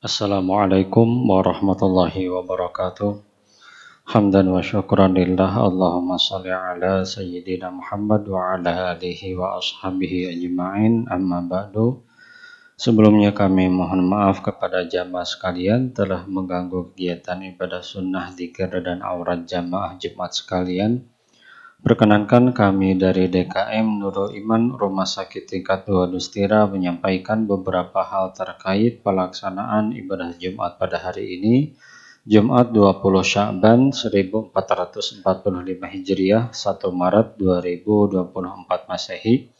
Assalamualaikum warahmatullahi wabarakatuh. Hamdan wa syukran lillah. Allahumma salli ala sayyidina Muhammad wa ala alihi wa ashabihi ajma'in. Amma ba'du. Sebelumnya kami mohon maaf kepada jamaah sekalian telah mengganggu kegiatan ibadah sunnah, dzikir dan aurat jamaah Jumat sekalian. Perkenankan kami dari DKM Nurul Iman Rumah Sakit Tingkat 2 Dustira menyampaikan beberapa hal terkait pelaksanaan ibadah Jumat pada hari ini, Jumat 20 Sya'ban 1445 Hijriah, 1 Maret 2024 Masehi,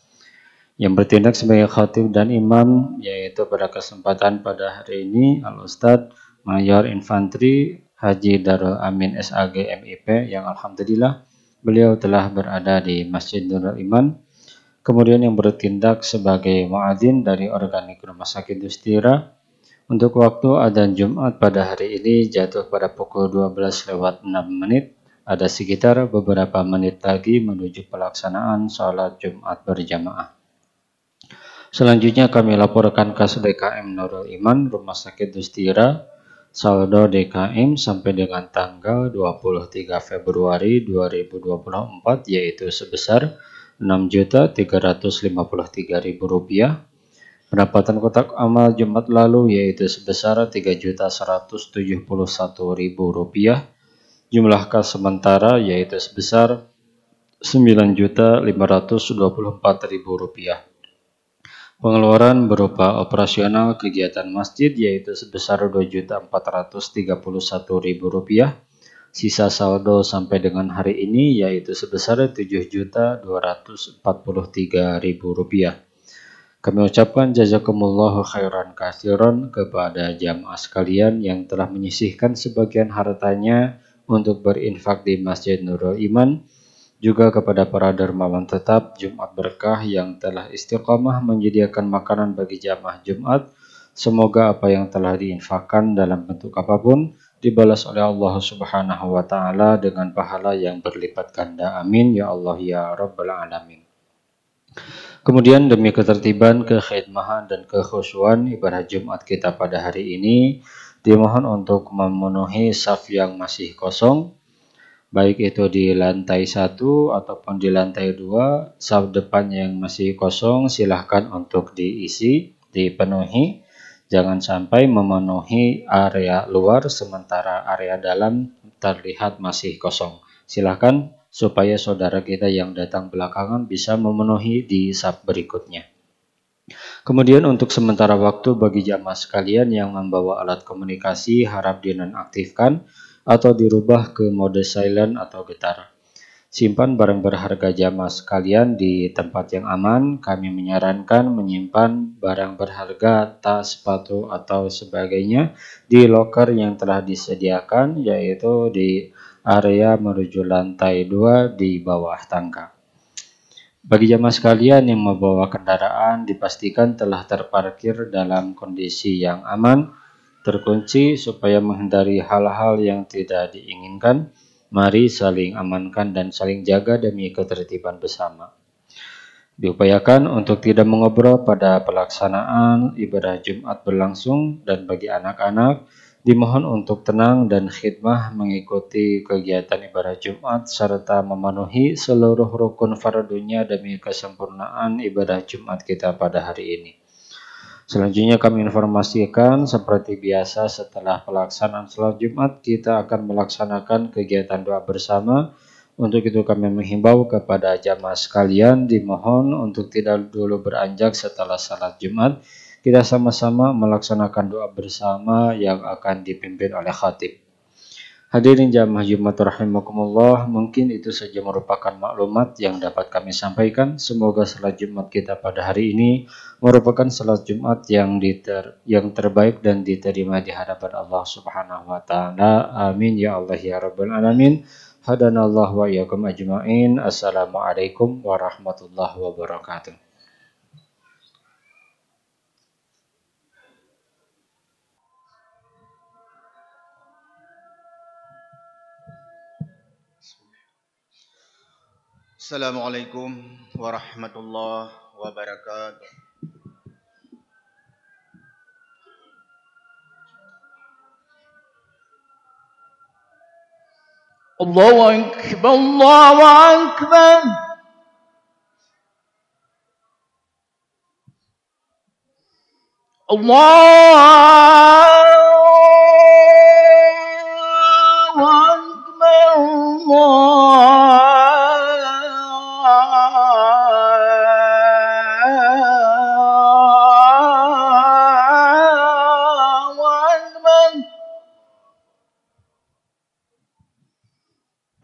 yang bertindak sebagai khatib dan imam, yaitu pada kesempatan pada hari ini Al-Ustadz Mayor Infantri Haji Darul Amin SAG MIP, yang alhamdulillah beliau telah berada di Masjid Nurul Iman. Kemudian yang bertindak sebagai muadzin dari organik Rumah Sakit Dustira. Untuk waktu adzan Jumat pada hari ini jatuh pada pukul 12:06. Ada sekitar beberapa menit lagi menuju pelaksanaan sholat Jumat berjamaah. Selanjutnya kami laporkan kas DKM Nurul Iman Rumah Sakit Dustira. Saldo DKM sampai dengan tanggal 23 Februari 2024 yaitu sebesar Rp6.353.000. Pendapatan kotak amal Jumat lalu yaitu sebesar Rp3.171.000. Jumlah kas sementara yaitu sebesar Rp9.524.000. Pengeluaran berupa operasional kegiatan masjid yaitu sebesar Rp2.431.000. Sisa saldo sampai dengan hari ini yaitu sebesar Rp7.243.000. Kami ucapkan jazakumullahu khairan katsiran kepada jamaah sekalian yang telah menyisihkan sebagian hartanya untuk berinfak di Masjid Nurul Iman, juga kepada para dermawan tetap Jumat Berkah yang telah istiqomah menyediakan makanan bagi jamaah Jumat. Semoga apa yang telah diinfakkan dalam bentuk apapun dibalas oleh Allah Subhanahu wa taala dengan pahala yang berlipat ganda. Amin ya Allah ya rabbal alamin. Kemudian demi ketertiban, kekhidmahan dan kekhusyuan ibadah Jumat kita pada hari ini dimohon untuk memenuhi saf yang masih kosong, baik itu di lantai 1 ataupun di lantai 2, saf depan yang masih kosong silahkan untuk diisi, dipenuhi. Jangan sampai memenuhi area luar sementara area dalam terlihat masih kosong. Silahkan supaya saudara kita yang datang belakangan bisa memenuhi di saf berikutnya. Kemudian untuk sementara waktu bagi jamaah sekalian yang membawa alat komunikasi harap dinonaktifkan atau dirubah ke mode silent atau getar. Simpan barang berharga jamaah sekalian di tempat yang aman. Kami menyarankan menyimpan barang berharga, tas, sepatu, atau sebagainya di loker yang telah disediakan, yaitu di area menuju lantai 2 di bawah tangga. Bagi jamaah sekalian yang membawa kendaraan dipastikan telah terparkir dalam kondisi yang aman, terkunci supaya menghindari hal-hal yang tidak diinginkan. Mari saling amankan dan saling jaga demi ketertiban bersama. Diupayakan untuk tidak mengobrol pada pelaksanaan ibadah Jumat berlangsung, dan bagi anak-anak dimohon untuk tenang dan khidmah mengikuti kegiatan ibadah Jumat serta memenuhi seluruh rukun fardunya demi kesempurnaan ibadah Jumat kita pada hari ini. Selanjutnya kami informasikan seperti biasa setelah pelaksanaan sholat Jumat kita akan melaksanakan kegiatan doa bersama. Untuk itu kami menghimbau kepada jamaah sekalian dimohon untuk tidak dulu beranjak setelah sholat Jumat. Kita sama-sama melaksanakan doa bersama yang akan dipimpin oleh khatib. Hadirin jamaah Jumat rahimakumullah, mungkin itu saja merupakan maklumat yang dapat kami sampaikan. Semoga salat Jumat kita pada hari ini merupakan salat Jumat yang terbaik dan diterima di hadapan Allah Subhanahu wa taala. Amin ya Allah ya rabbal alamin. Hadanallahu wa iyyakum ajmain. Assalamualaikum warahmatullahi wabarakatuh. Assalamualaikum warahmatullahi wabarakatuh. الله أكبر الله أكبر الله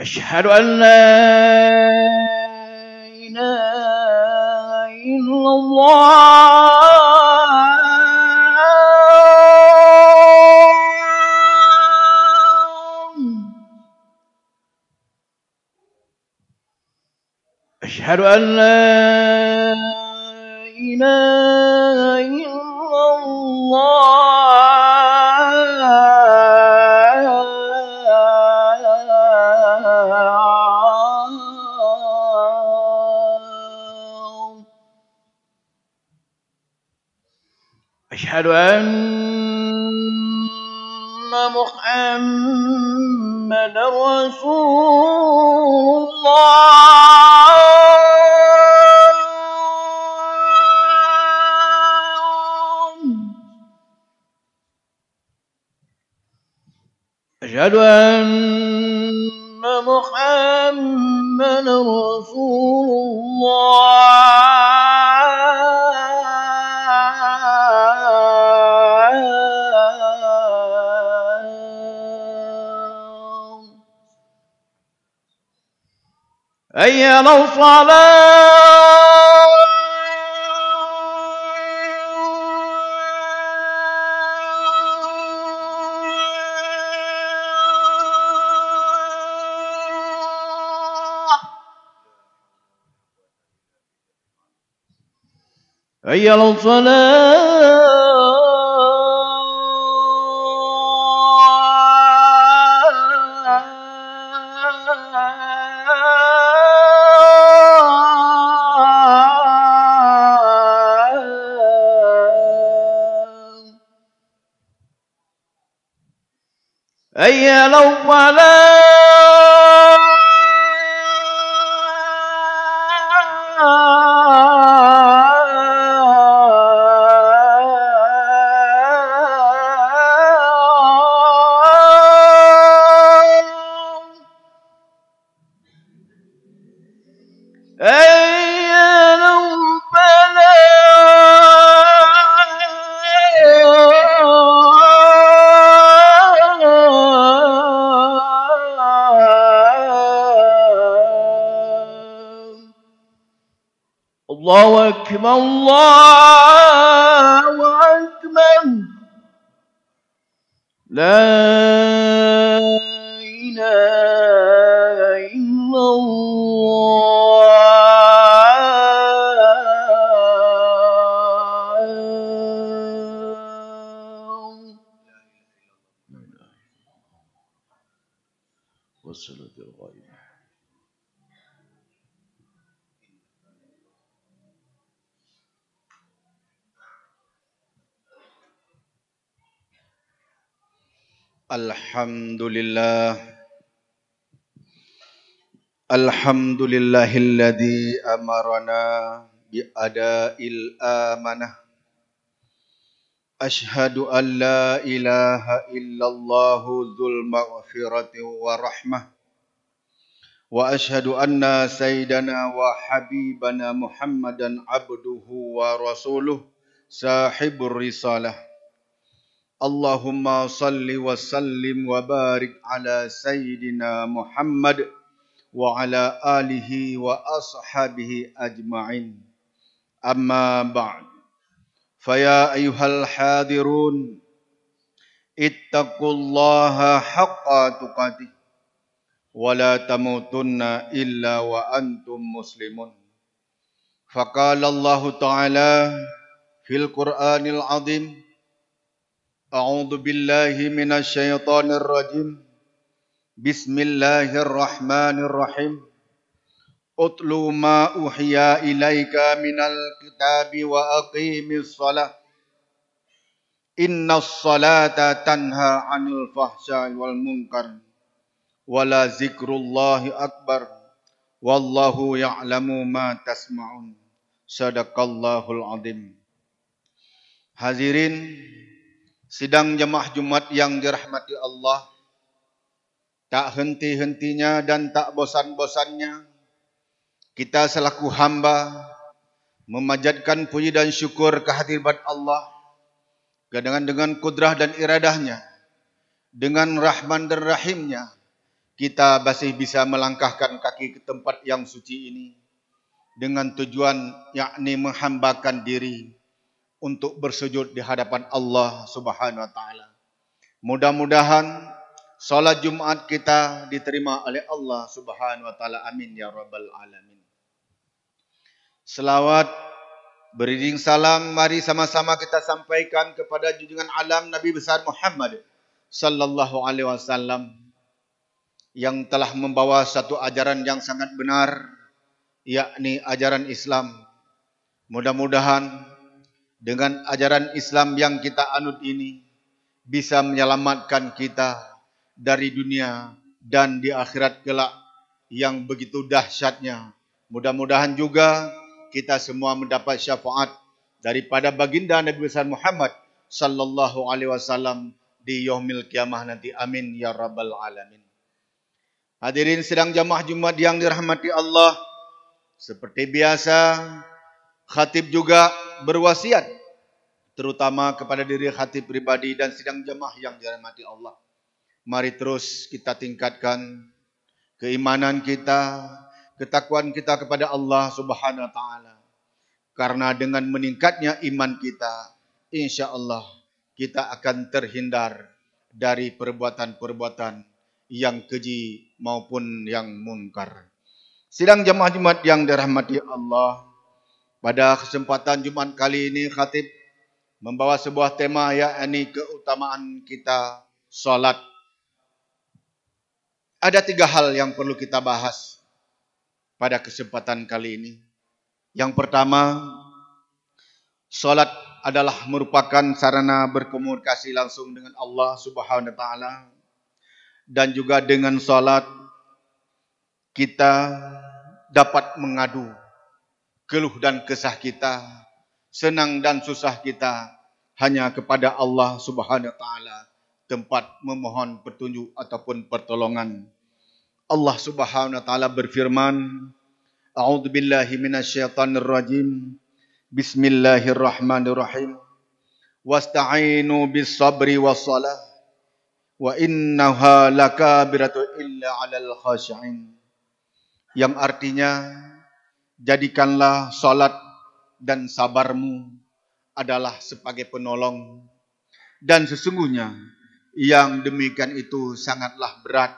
أشهد أن لا إله إلا الله أشهد أن لا إله إلا الله أشهد أن محمدا رسول الله أشهد أن محمدا رسول الله أيّن الصلاة أيّن أيّن الله أكبر الله أكبر لا إله إلا الله والصلاة الغائبة Alhamdulillahilladzi amarana biada'il amanah. Ashhadu an la ilaha illallahu dzul maghfirati wa rahmah. Wa ashhadu anna sayyidana wa habibana Muhammadan abduhu wa rasuluh sahibur risalah. Allahumma salli wa sallim wa barik ala sayyidina Muhammad wa ala alihi wa ashabihi ajma'in. Amma ba'd. Faya ayyuhal hadirun ittaqullaha haqqa tuqatih wa la tamutunna illa wa antum muslimun. Faqala Allah Ta'ala fil Qur'anil azim. A'udzu billahi minasy syaithanir rajim. Bismillahirrahmanirrahim. Utlu ma uhiya ilaika minal kitabi wa aqimis shalah. Innas salata tanha 'anil fahsya'i wal munkar wala zikrullahi akbar wallahu ya'lamu ma tasma'un. Sadaqallahul azim. Hadirin sidang jemaah Jumat yang dirahmati Allah, tak henti-hentinya dan tak bosan-bosannya kita selaku hamba memanjatkan puji dan syukur kehadirat Allah dengan kudrah dan iradahnya, dengan rahman dan rahimnya, kita masih bisa melangkahkan kaki ke tempat yang suci ini dengan tujuan yakni menghambakan diri untuk bersujud di hadapan Allah Subhanahu wa taala. Mudah-mudahan salat Jumat kita diterima oleh Allah Subhanahu wa taala. Amin ya rabbal alamin. Selawat beriring salam mari sama-sama kita sampaikan kepada junjungan alam Nabi besar Muhammad sallallahu alaihi wasallam yang telah membawa satu ajaran yang sangat benar, yakni ajaran Islam. Mudah-mudahan dengan ajaran Islam yang kita anut ini bisa menyelamatkan kita dari dunia dan di akhirat kelak yang begitu dahsyatnya. Mudah-mudahan juga kita semua mendapat syafaat daripada baginda Nabi besar Muhammad sallallahu alaihi wasallam di yaumil kiamah nanti. Amin ya rabbal alamin. Hadirin sidang jamaah Jumat yang dirahmati Allah, seperti biasa khatib juga berwasiat terutama kepada diri khatib pribadi dan sidang jamaah yang dirahmati Allah. Mari terus kita tingkatkan keimanan kita, ketakwaan kita kepada Allah Subhanahu wa taala. Karena dengan meningkatnya iman kita, insya-Allah kita akan terhindar dari perbuatan-perbuatan yang keji maupun yang munkar. Sidang jamaah Jumat yang dirahmati Allah, pada kesempatan Jumat kali ini khatib membawa sebuah tema, yakni keutamaan kita salat. Ada 3 hal yang perlu kita bahas pada kesempatan kali ini. Yang pertama, salat adalah merupakan sarana berkomunikasi langsung dengan Allah Subhanahu wa taala, dan juga dengan salat kita dapat mengadu keluh dan kesah kita, senang dan susah kita hanya kepada Allah Subhanahu wa taala, tempat memohon petunjuk ataupun pertolongan. Allah Subhanahu wa taala berfirman, A'udzubillahi minasyaitonirrajim. Bismillahirrahmanirrahim. Wasta'inu bis-sabri was-salah wa innaha lakabiratu illa 'alal khashi'in. Yang artinya, jadikanlah salat dan sabarmu adalah sebagai penolong, dan sesungguhnya yang demikian itu sangatlah berat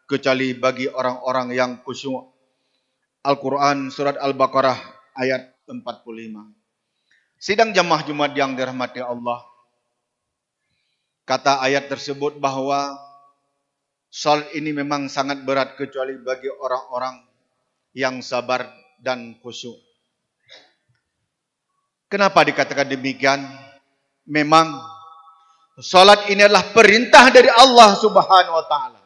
kecuali bagi orang-orang yang khusyuk. Al-Quran surat Al-Baqarah ayat 45. Sidang jamaah Jumat yang dirahmati Allah, kata ayat tersebut bahwa salat ini memang sangat berat kecuali bagi orang-orang yang sabar dan khusyuk. Kenapa dikatakan demikian? Memang salat ini adalah perintah dari Allah Subhanahu wa taala.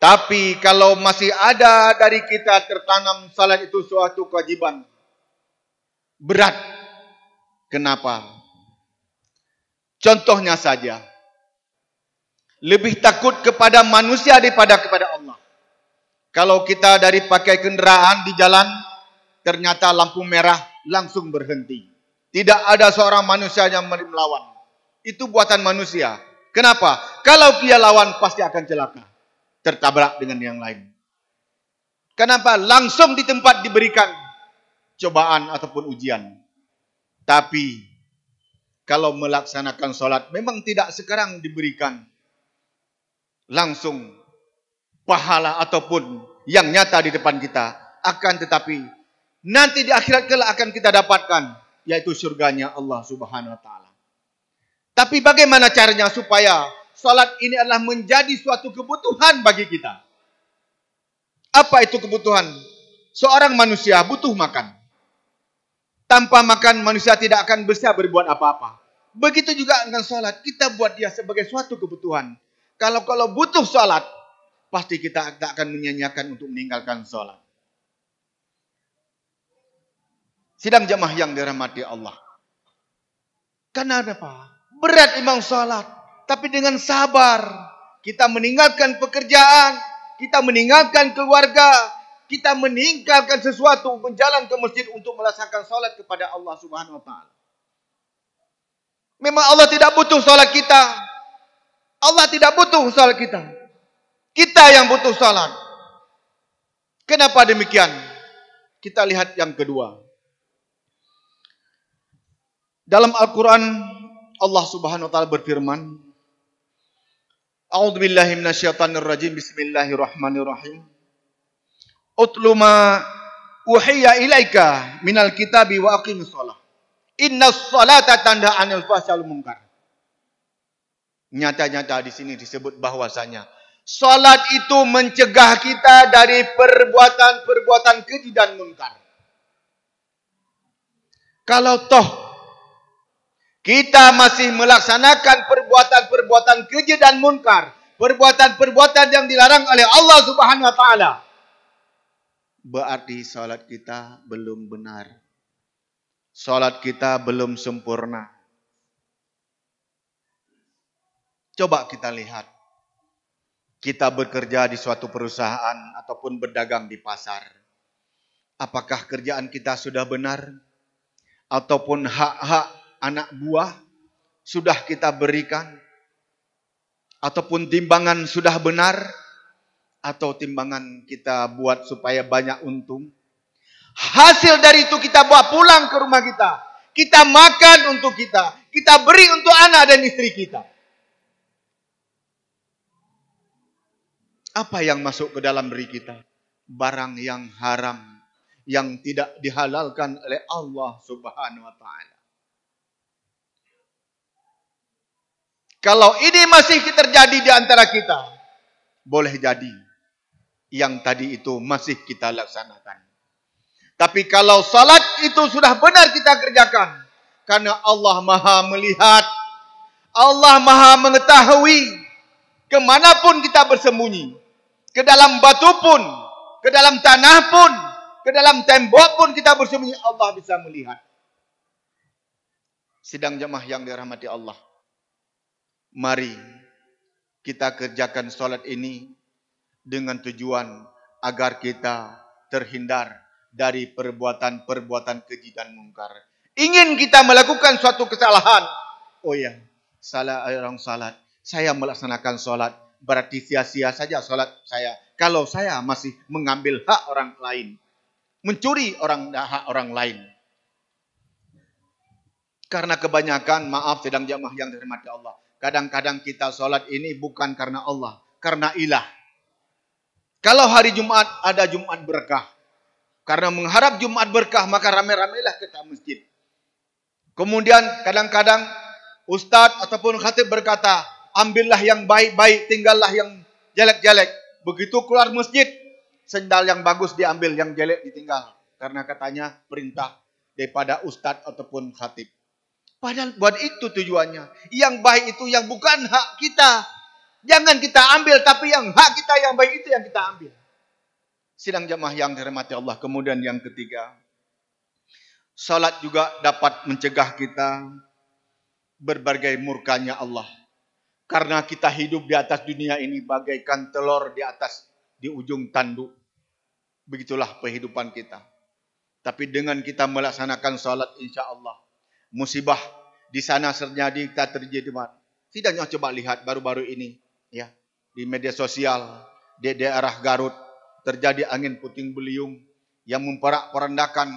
Tapi kalau masih ada dari kita tertanam salat itu suatu kewajiban, berat. Kenapa? Contohnya saja, lebih takut kepada manusia daripada kepada Allah. Kalau kita dari pakai kendaraan di jalan, ternyata lampu merah langsung berhenti. Tidak ada seorang manusia yang melawan. Itu buatan manusia. Kenapa? Kalau dia lawan pasti akan celaka, tertabrak dengan yang lain. Kenapa? Langsung di tempat diberikan cobaan ataupun ujian. Tapi kalau melaksanakan sholat memang tidak sekarang diberikan langsung pahala ataupun yang nyata di depan kita. Akan tetapi nanti di akhirat kelak akan kita dapatkan, yaitu surganya Allah Subhanahu wa taala. Tapi bagaimana caranya supaya salat ini adalah menjadi suatu kebutuhan bagi kita? Apa itu kebutuhan? Seorang manusia butuh makan. Tanpa makan manusia tidak akan bisa berbuat apa-apa. Begitu juga dengan salat, kita buat dia sebagai suatu kebutuhan. Kalau butuh salat, pasti kita tak akan menyanyiakan untuk meninggalkan salat. Sidang jamaah yang dirahmati Allah. Karena apa? Berat imam salat, tapi dengan sabar kita meninggalkan pekerjaan, kita meninggalkan keluarga, kita meninggalkan sesuatu, berjalan ke masjid untuk melaksanakan salat kepada Allah Subhanahu wa taala. Memang Allah tidak butuh salat kita. Allah tidak butuh salat kita. Kita yang butuh salat. Kenapa demikian? Kita lihat yang kedua. Dalam Al-Quran, Allah Subhanahu wa taala berfirman, A'udzubillahi minasyaitonirrajim. Bismillahirrahmanirrahim. Utlu ma uhiya ilaika minal kitabi wa aqimis shalah. Innas salata tanha 'anil fahsya'i wal munkar. Nyata-nyata di sini disebut bahwasanya salat itu mencegah kita dari perbuatan-perbuatan keji dan munkar. Kalau toh kita masih melaksanakan perbuatan-perbuatan keji dan munkar, perbuatan-perbuatan yang dilarang oleh Allah Subhanahu wa taala, berarti salat kita belum benar. Salat kita belum sempurna. Coba kita lihat. Kita bekerja di suatu perusahaan ataupun berdagang di pasar. Apakah kerjaan kita sudah benar? Ataupun hak-hak anak buah sudah kita berikan? Ataupun timbangan sudah benar? Atau timbangan kita buat supaya banyak untung? Hasil dari itu kita bawa pulang ke rumah kita. Kita makan untuk kita. Kita beri untuk anak dan istri kita. Apa yang masuk ke dalam diri kita? Barang yang haram, yang tidak dihalalkan oleh Allah Subhanahu wa taala. Kalau ini masih terjadi di antara kita, boleh jadi yang tadi itu masih kita laksanakan. Tapi kalau salat itu sudah benar kita kerjakan, karena Allah Maha melihat, Allah Maha mengetahui, kemanapun kita bersembunyi, ke dalam batu pun, ke dalam tanah pun, ke dalam tembok pun kita bersembunyi, Allah bisa melihat. Sidang jemaah yang dirahmati Allah, mari kita kerjakan salat ini dengan tujuan agar kita terhindar dari perbuatan-perbuatan keji dan mungkar. Ingin kita melakukan suatu kesalahan. Oh ya, salah orang salat. Saya melaksanakan salat, berarti sia-sia saja salat saya. Kalau saya masih mengambil hak orang lain, mencuri hak orang lain. Karena kebanyakan, maaf sedang jamaah yang dirahmati Allah, kadang-kadang kita salat ini bukan karena Allah, karena ilah. Kalau hari Jumat ada Jumat berkah, karena mengharap Jumat berkah maka ramai-ramailah kita masjid. Kemudian kadang-kadang ustaz ataupun khatib berkata, ambillah yang baik-baik, tinggallah yang jelek-jelek. Begitu keluar masjid, sendal yang bagus diambil, yang jelek ditinggal. Karena katanya perintah daripada ustaz ataupun khatib. Padahal buat itu tujuannya. Yang baik itu yang bukan hak kita. Jangan kita ambil, tapi yang hak kita yang baik itu yang kita ambil. Sidang jamaah yang dirahmati Allah. Kemudian yang ketiga, salat juga dapat mencegah kita berbagai murkanya Allah. Karena kita hidup di atas dunia ini bagaikan telur di ujung tanduk. Begitulah kehidupan kita. Tapi dengan kita melaksanakan salat, insya Allah musibah di sana terjadi, kita terjadi. Tidaknya coba lihat baru-baru ini, ya, di media sosial di daerah Garut terjadi angin puting beliung yang memporak-porandakan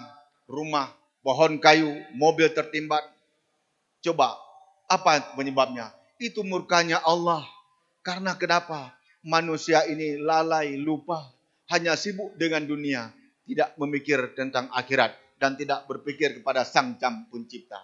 rumah, pohon kayu, mobil tertimbat. Coba apa penyebabnya? Itu murkanya Allah. Karena kenapa? Manusia ini lalai, lupa, hanya sibuk dengan dunia, tidak memikir tentang akhirat dan tidak berpikir kepada Sang Pencipta.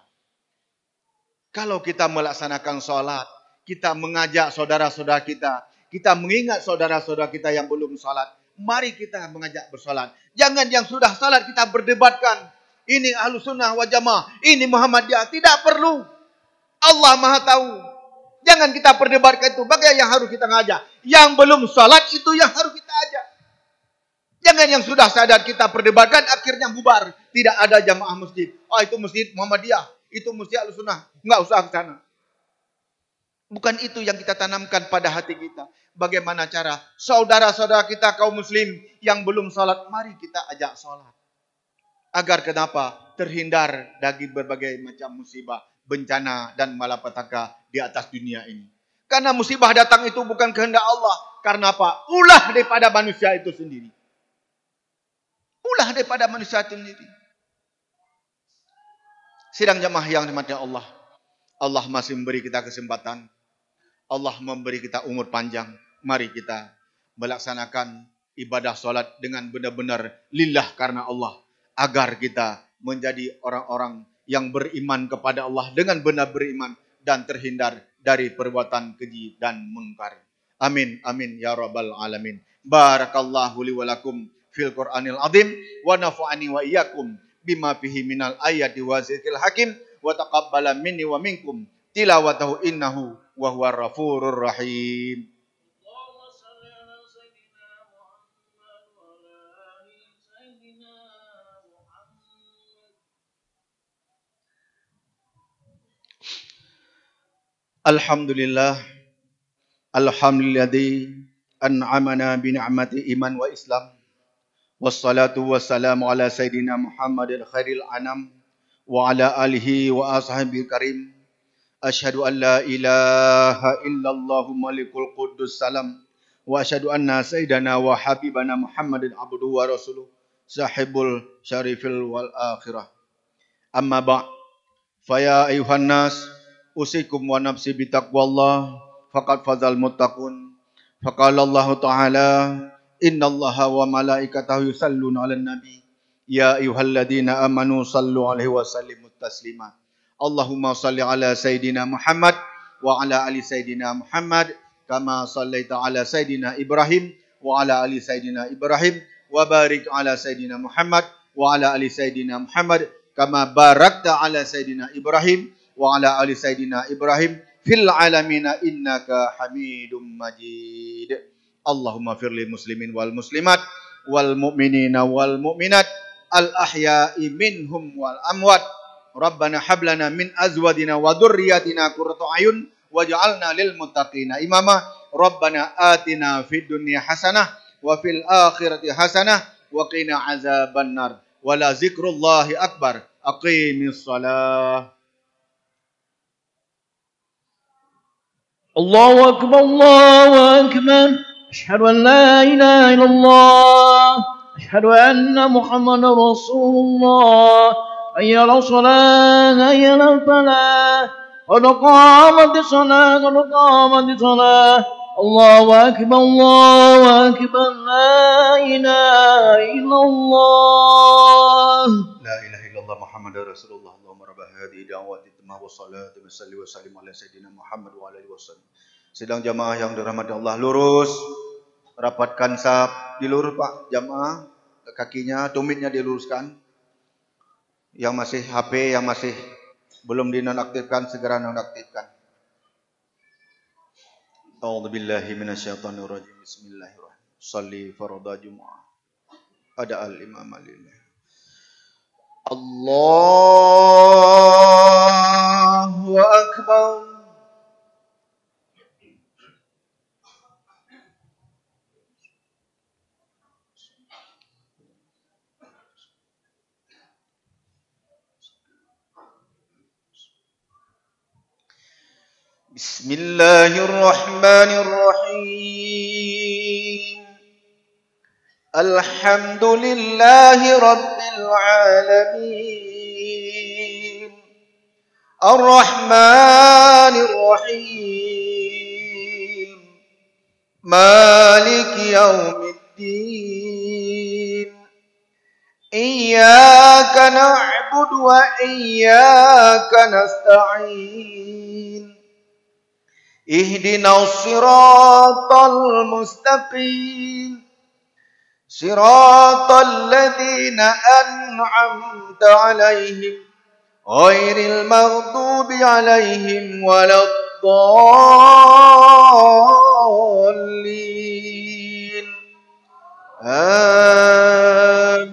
Kalau kita melaksanakan sholat, kita mengajak saudara-saudara kita, kita mengingat saudara-saudara kita yang belum sholat, mari kita mengajak bersolat. Jangan yang sudah sholat kita berdebatkan. Ini Ahlus Sunnah wal Jamaah, ini Muhammadiyah. Tidak perlu. Allah Maha tahu. Jangan kita perdebatkan itu. Bagaimana yang harus kita ngajak? Yang belum salat itu yang harus kita ajak. Jangan yang sudah sadar kita perdebatkan akhirnya bubar. Tidak ada jamaah masjid. Oh itu masjid Muhammadiyah. Itu masjid Ahlussunnah. Enggak usah ke sana. Bukan itu yang kita tanamkan pada hati kita. Bagaimana cara saudara-saudara kita kaum muslim yang belum salat, mari kita ajak salat. Agar kenapa? Terhindar dari berbagai macam musibah, bencana dan malapetaka di atas dunia ini. Karena musibah datang itu bukan kehendak Allah. Karena apa? Ulah daripada manusia itu sendiri. Ulah daripada manusia itu sendiri. Sidang jamaah yang dimati Allah. Allah masih memberi kita kesempatan. Allah memberi kita umur panjang. Mari kita melaksanakan ibadah salat dengan benar-benar lillah karena Allah. Agar kita menjadi orang-orang yang beriman kepada Allah dengan benar beriman dan terhindar dari perbuatan keji dan mungkar. Amin amin ya rabbal alamin. Barakallahu li wa lakum fil Qur'anil azim wa nafa'ani wa iyyakum bima fihi minal ayati wa zikril hakim wa taqabbala minni wa minkum tilawatahu innahu wa huwar ghafurur rahim. Alhamdulillah, alhamdulilladzi an'amana bi ni'mati iman wa islam. Wassalatu wassalamu ala sayyidina Muhammadil khairil anam wa ala alihi wa ashabihi karim. Asyhadu an la ilaha illallah malikul quddus salam wa asyhadu anna sayyidana wa habibana Muhammadin abduhu wa rasuluh sahibul syarifil wal akhirah. Amma ba' faya ayuhan nas usikum wa nafsi bitaqwallah faqad fazal muttaqun. Faqala Allah Ta'ala innallaha wa malaikatahu yusalluna 'alan nabi ya ayyuhalladzina amanu sallu 'alaihi wa sallimu taslima. Allahumma salli 'ala sayidina Muhammad wa 'ala ali sayidina Muhammad kama sallaita 'ala sayidina Ibrahim wa 'ala ali sayidina Ibrahim wa barik 'ala sayidina Muhammad wa 'ala ali sayidina Muhammad kama barakta 'ala sayidina Ibrahim wa ala ali sayyidina Ibrahim fil alamina innaka Hamidum Majid. Allahumma firli muslimin wal muslimat wal mu'minina wal mu'minat al ahya'i minhum wal amwat. Rabbana hab lana min azwajina wa dhurriyyatina qurrata a'yun waj'alna lil muttaqina imama. Rabbana atina fid dunya hasanah wa fil akhirati hasanah wa qina azabannar. Wala zikrullahi akbar. Aqimis shalah. الله أكبر الله أكبر أشهد أن لا إله إلا الله أشهد أن محمد رسول الله حي على الصلاة حي على الفلاح قد قامت الصلاة قد قامت الصلاة الله أكبر لا إله إلا الله لا إله إلا الله محمد رسول الله اللهم رب هذه دعوة التامة والصلاة والسلام على سيدنا Muhammad wa alihi wasallam. Sidang jamaah yang dirahmati Allah, lurus, rapatkan saf, dilurus Pak jamaah, kakinya, tumitnya diluruskan. Yang masih HP, yang masih belum dinonaktifkan, segera nonaktifkan. A'udzubillahi minasyaitonir rajim. Bismillahirrahmanirrahim. Shalli fardhu Jumu'ah. Ada al-imam alillah. Allahu akbar. Bismillahirrahmanirrahim. Alhamdulillahi rabbil alamin. Ar-Rahmanir Rahim. Maliki yaumiddin. Iyyaka na'budu wa iyyaka nasta'in. Ihdinas siratal mustaqim. Siratal ladzina an'amta 'alaihim ghairil maghdubi 'alaihim waladdallin. الضالين آمين.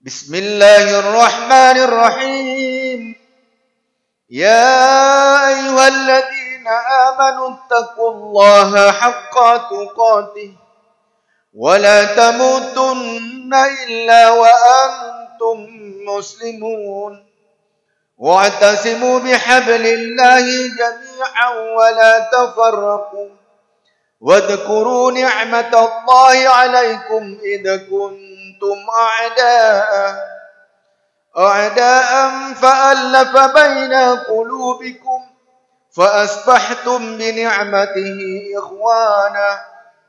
بسم الله الرحمن الرحيم. يا أيها الذين آمنوا اتقوا الله حق تقاته ولا تموتن إلا وأنتم مسلمون واعتصموا بحبل الله جميعا ولا تفرقوا واذكروا نعمة الله عليكم إذ كنتم أعداء فألف بين قلوبكم فأصبحتم بنعمته إخوانا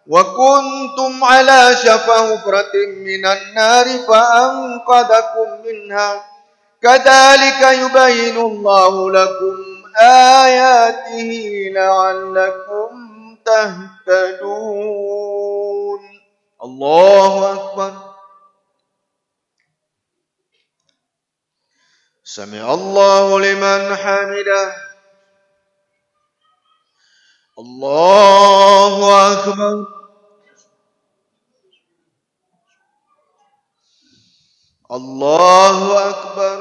وكنتم على شفا حفرة من النار فأنقذكم منها كذلك يبين الله لكم آياته لعلكم تهتدون. الله أكبر. سمع الله لمن حمده. الله أكبر. الله أكبر.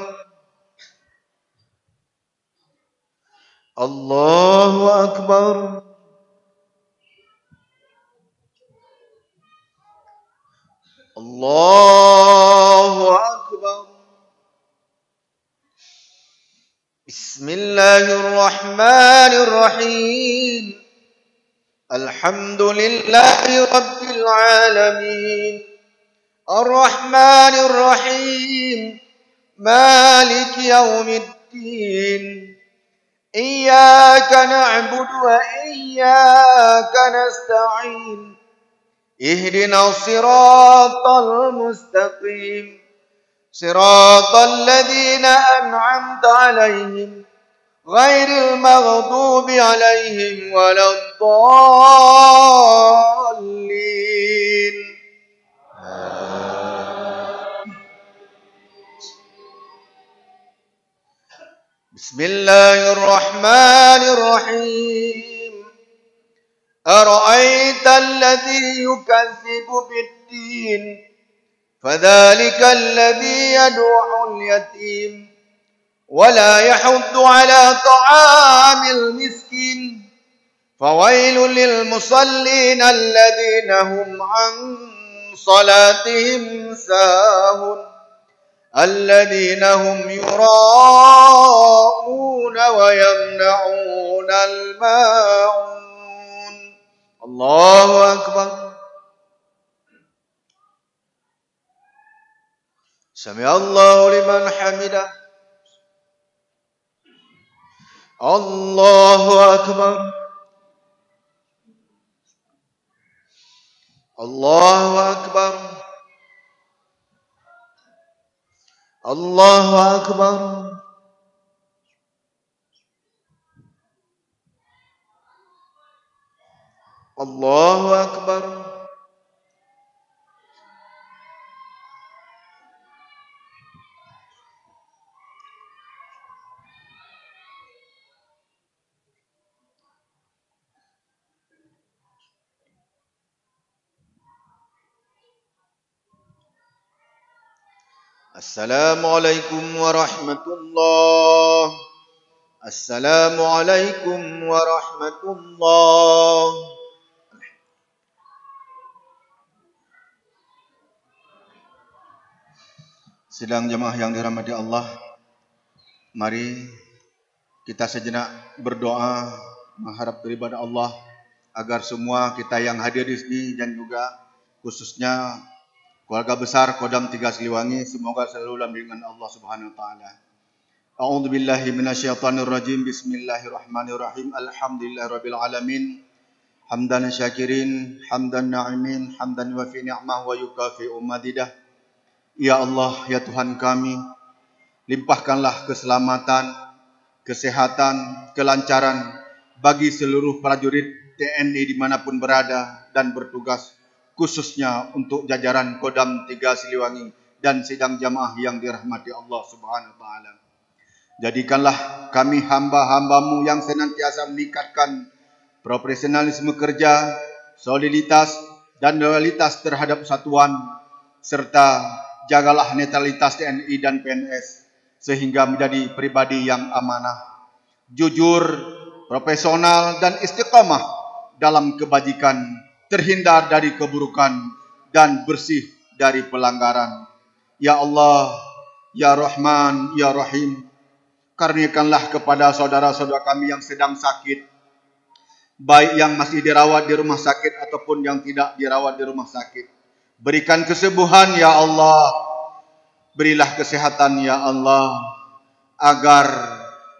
الله أكبر. الله أكبر. بسم الله الرحمن الرحيم. الحمد لله رب العالمين الرحمن الرحيم مالك يوم الدين إياك نعبد وإياك نستعين اهدنا الصراط المستقيم صراط الذين أنعمت عليهم غير المغضوب عليهم ولا الضالين. بسم الله الرحمن الرحيم. أرأيت الذي يكذب بالدين فذلك الذي يدعو اليتيم ولا يحض على طعام المسكين فويل للمصلين الذين هم عن صلاتهم ساهون الذين هم يراءون ويمنعون الماعون. الله أكبر. سمع الله لمن حمده. الله أكبر. الله أكبر. الله أكبر. الله أكبر. Assalamualaikum warahmatullahi. Assalamualaikum warahmatullahi. Sidang jemaah yang dirahmati Allah, mari kita sejenak berdoa mengharap daripada Allah agar semua kita yang hadir di sini dan juga khususnya keluarga besar Kodam 3 Siliwangi semoga selalu dalam lindungan Allah Subhanahu wa taala. A'udzu billahi minasyaitonir rajim. Bismillahirrahmanirrahim. Alhamdulillahirabbil alamin. Hamdan syakirin, hamdan na'imin, hamdan wa fi ni'mah wa yukafi'u madidah. Ya Allah, ya Tuhan kami, limpahkanlah keselamatan, kesehatan, kelancaran bagi seluruh prajurit TNI dimanapun berada dan bertugas, khususnya untuk jajaran Kodam 3 Siliwangi dan sidang jamaah yang dirahmati Allah Subhanahu wa taala. Jadikanlah kami hamba-hambamu yang senantiasa meningkatkan profesionalisme kerja, soliditas dan loyalitas terhadap satuan, serta jagalah netralitas TNI dan PNS sehingga menjadi pribadi yang amanah, jujur, profesional dan istiqamah dalam kebajikan, terhindar dari keburukan dan bersih dari pelanggaran. Ya Allah, Ya Rahman, Ya Rahim, karuniakanlah kepada saudara-saudara kami yang sedang sakit, baik yang masih dirawat di rumah sakit ataupun yang tidak dirawat di rumah sakit. Berikan kesembuhan ya Allah, berilah kesehatan ya Allah, agar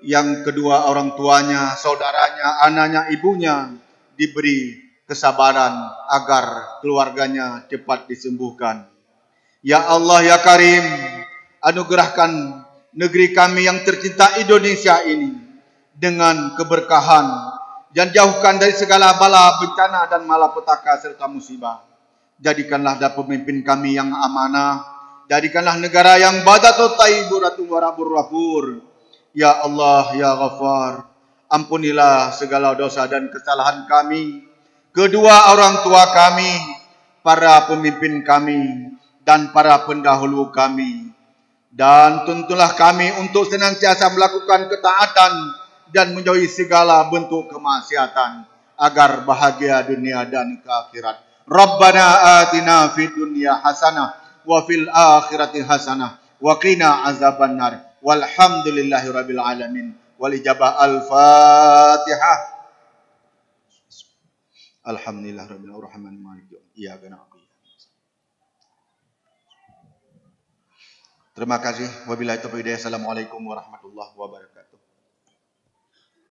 yang kedua orang tuanya, saudaranya, anaknya, ibunya diberi kesabaran agar keluarganya cepat disembuhkan. Ya Allah, Ya Karim, anugerahkan negeri kami yang tercinta Indonesia ini dengan keberkahan dan jauhkan dari segala bala, bencana dan malapetaka serta musibah. Jadikanlah pemimpin kami yang amanah, jadikanlah negara yang badatut tayyiburatun warabur rafur. Ya Allah, Ya Ghafar, ampunilah segala dosa dan kesalahan kami, kedua orang tua kami, para pemimpin kami, dan para pendahulu kami. Dan tuntunlah kami untuk senantiasa melakukan ketaatan dan menjauhi segala bentuk kemaksiatan agar bahagia dunia dan ke akhirat. Rabbana atina fid dunya hasanah wa fil akhirati hasanah wa qina azabannar. Walhamdulillahirabbil alamin. Wal ijabah al-Fatihah. Alhamdulillahirabbil alamin. Maliki iyyaka na'budu. Terima kasih. Wabillahi taufiq. Assalamualaikum warahmatullahi wabarakatuh.